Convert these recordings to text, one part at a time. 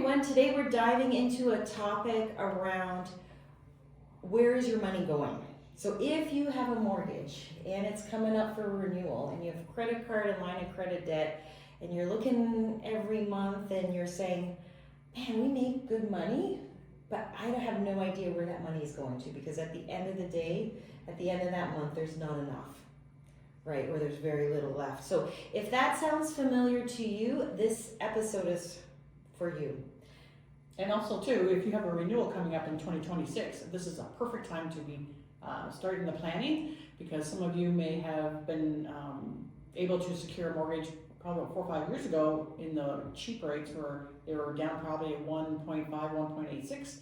everyone. Today we're diving into a topic around where is your money going? So if you have a mortgage and it's coming up for renewal and you have credit card and line of credit debt and you're looking every month and you're saying, man, we make good money, but I have no idea where that money is going to, because at the end of the day, at the end of that month, there's not enough, right? Or there's very little left. So if that sounds familiar to you, this episode is for you. And also too, if you have a renewal coming up in 2026, this is a perfect time to be starting the planning, because some of you may have been able to secure a mortgage probably about 4 or 5 years ago in the cheap rates where they were down probably at 1.5, 1.86.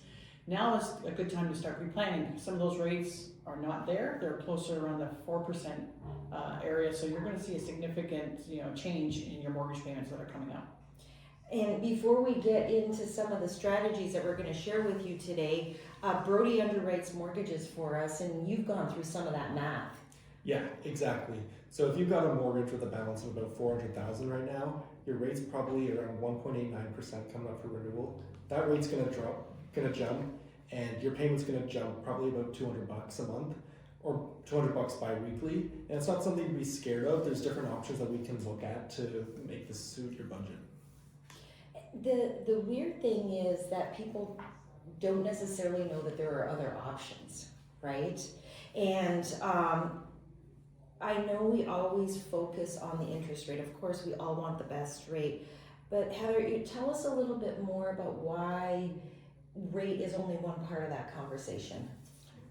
Now is a good time to start replanning. Some of those rates are not there; they're closer around the 4% area. So you're going to see a significant, change in your mortgage payments that are coming up. And before we get into some of the strategies that we're going to share with you today, Brody underwrites mortgages for us, and you've gone through some of that math. Yeah, exactly. So if you've got a mortgage with a balance of about $400,000 right now, your rate's probably around 1.89% coming up for renewal. That rate's gonna jump, and your payment's gonna jump probably about $200 a month, or $200 bi-weekly. And it's not something to be scared of. There's different options that we can look at to make this suit your budget. The weird thing is that people don't necessarily know that there are other options, right? And I know we always focus on the interest rate. Of course, we all want the best rate. But Heather, tell us a little bit more about why rate is only one part of that conversation.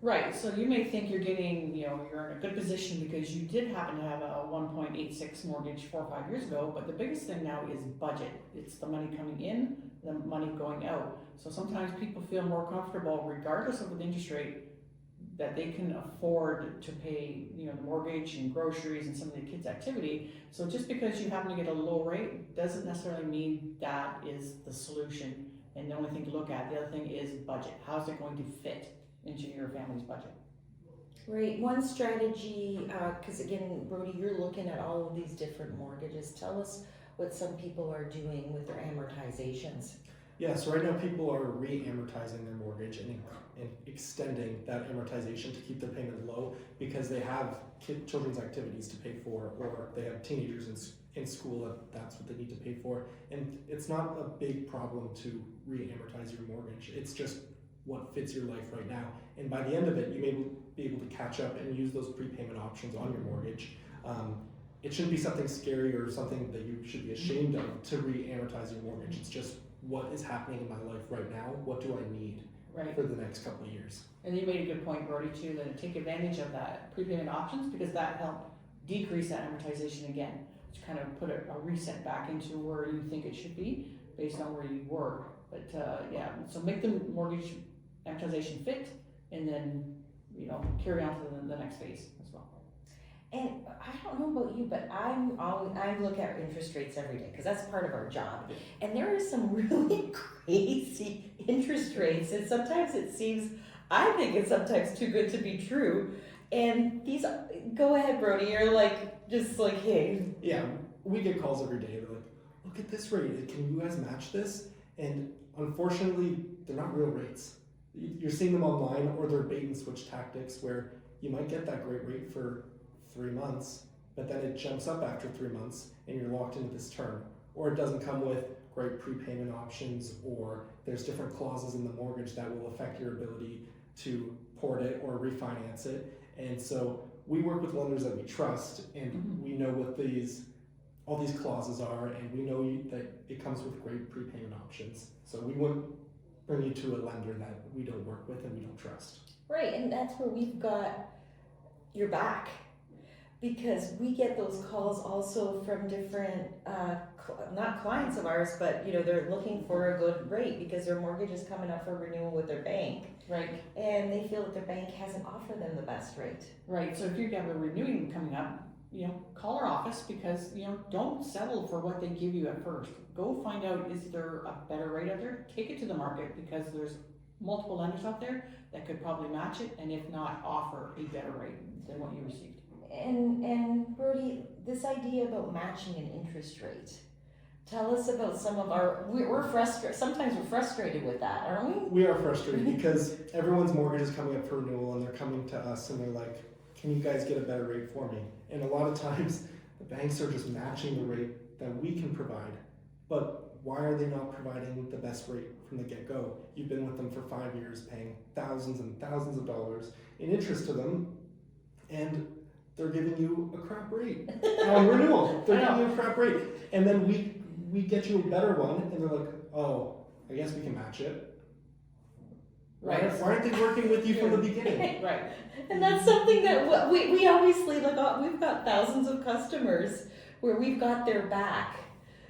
Right, so you may think you're getting, you're in a good position because you did happen to have a 1.86 mortgage 4 or 5 years ago, but the biggest thing now is budget. It's the money coming in, the money going out. So sometimes people feel more comfortable, regardless of the interest rate, that they can afford to pay, the mortgage and groceries and some of the kids' activity. So just because you happen to get a low rate doesn't necessarily mean that is the solution and the only thing to look at. The other thing is budget. How's it going to fit into your family's budget? Right, one strategy, because again, Brody, you're looking at all of these different mortgages. Tell us what some people are doing with their amortizations. Yeah, so right now people are re-amortizing their mortgage and extending that amortization to keep their payment low, because they have children's activities to pay for, or they have teenagers in school that's what they need to pay for. And it's not a big problem to re-amortize your mortgage. It's just what fits your life right now. And by the end of it, you may be able to catch up and use those prepayment options on your mortgage. It shouldn't be something scary or something that you should be ashamed of to re-amortize your mortgage. It's just what is happening in my life right now. What do I need for the next couple of years? And you made a good point, Brody, too, that take advantage of that prepayment options, because that helped decrease that amortization again, to kind of put a reset back into where you think it should be based on where you were. But so make the mortgage amortization fit, and then carry on to the next phase as well. And I don't know about you, but I look at interest rates every day because that's part of our job. And there are some really crazy interest rates, and sometimes I think it's sometimes too good to be true. And these, go ahead, Brody, you're just like, hey. Yeah, we get calls every day. They're like, look at this rate. Can you guys match this? And unfortunately, they're not real rates. You're seeing them online, or they're bait and switch tactics where you might get that great rate for 3 months, but then it jumps up after 3 months and you're locked into this term. Or it doesn't come with great prepayment options, or there's different clauses in the mortgage that will affect your ability to port it or refinance it. And so we work with lenders that we trust, and we know what all these clauses are, and we know that it comes with great prepayment options. So we wouldn't bring you to a lender that we don't work with and we don't trust. Right, and that's where we've got your back, because we get those calls also from different, not clients of ours, but they're looking for a good rate because their mortgage is coming up for renewal with their bank. Right. And they feel that their bank hasn't offered them the best rate. Right, so if you have a renewing coming up, call our office, because, don't settle for what they give you at first. Go find out, is there a better rate out there? Take it to the market, because there's multiple lenders out there that could probably match it, and if not, offer a better rate than what you received. And Brody, this idea about matching an interest rate, Tell us about some of our, we're frustrated, sometimes we're frustrated with that, aren't we? We are frustrated because everyone's mortgage is coming up for renewal and they're coming to us and they're like, can you guys get a better rate for me? And a lot of times the banks are just matching the rate that we can provide. But why are they not providing the best rate from the get-go? You've been with them for 5 years, paying thousands and thousands of dollars in interest to them, and they're giving you a crap rate on renewal. They're giving you a crap rate. And then we get you a better one, and they're like, oh, I guess we can match it. Right. Why aren't they working with you from the beginning? Right. And that's something that we obviously, like, we've got thousands of customers where we've got their back.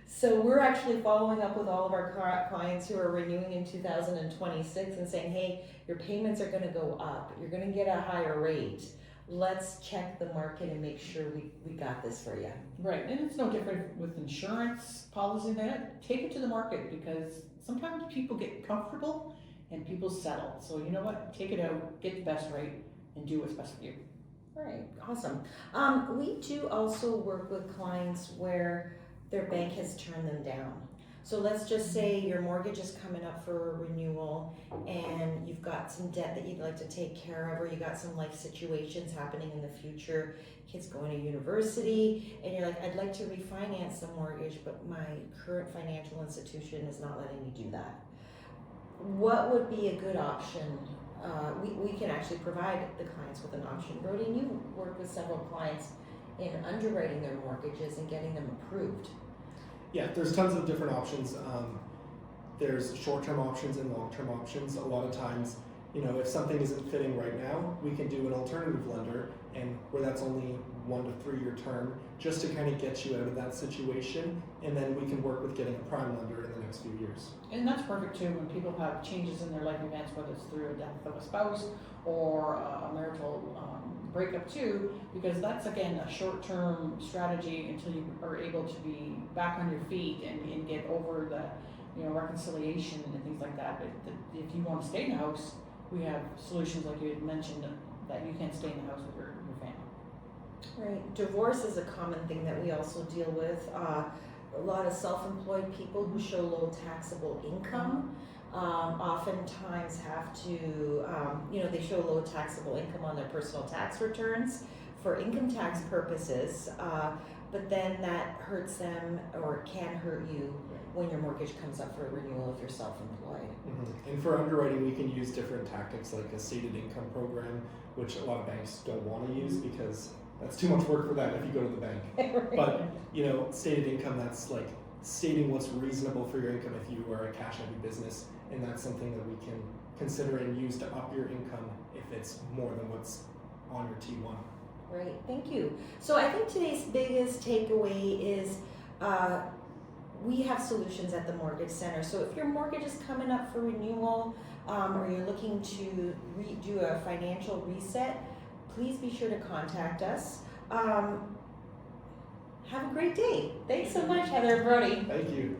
So we're actually following up with all of our clients who are renewing in 2026 and saying, hey, your payments are going to go up. You're going to get a higher rate. Let's check the market and make sure we got this for you. Right, and it's no different with insurance policy that take it to the market because sometimes people get comfortable and people settle. So you know what? Take it out, get the best rate, and do what's best for you. All right, awesome. We do also work with clients where their bank has turned them down. So let's just say your mortgage is coming up for a renewal and you've got some debt that you'd like to take care of, or you got some life situations happening in the future, kids going to university, and you're like, I'd like to refinance the mortgage, but my current financial institution is not letting me do that. What would be a good option? We can actually provide the clients with an option. Brody, and you work with several clients in underwriting their mortgages and getting them approved. Yeah, there's tons of different options. There's short-term options and long-term options. A lot of times, if something isn't fitting right now, we can do an alternative lender, and where that's only 1 to 3 year term, just to kind of get you out of that situation, and then we can work with getting a prime lender in the next few years. And that's perfect too when people have changes in their life events, whether it's through a death of a spouse or a marital breakup too, because that's again a short-term strategy until you are able to be back on your feet and get over the reconciliation and things like that. But if you want to stay in the house, we have solutions like you had mentioned that you can stay in the house with your family. Right. Divorce is a common thing that we also deal with. A lot of self-employed people who show low taxable income oftentimes have to, they show low taxable income on their personal tax returns for income tax purposes, but then that hurts them or can hurt you when your mortgage comes up for renewal if you're self-employed. Mm-hmm. And for underwriting, we can use different tactics like a stated income program, which a lot of banks don't want to use because that's too much work for them if you go to the bank. Right. But, stated income, that's like stating what's reasonable for your income if you are a cash-heavy business, and that's something that we can consider and use to up your income if it's more than what's on your T1. Right, thank you. So I think today's biggest takeaway is we have solutions at the Mortgage Center. So if your mortgage is coming up for renewal or you're looking to do a financial reset, please be sure to contact us. Have a great day. Thanks so much, Heather and Brody. Thank you.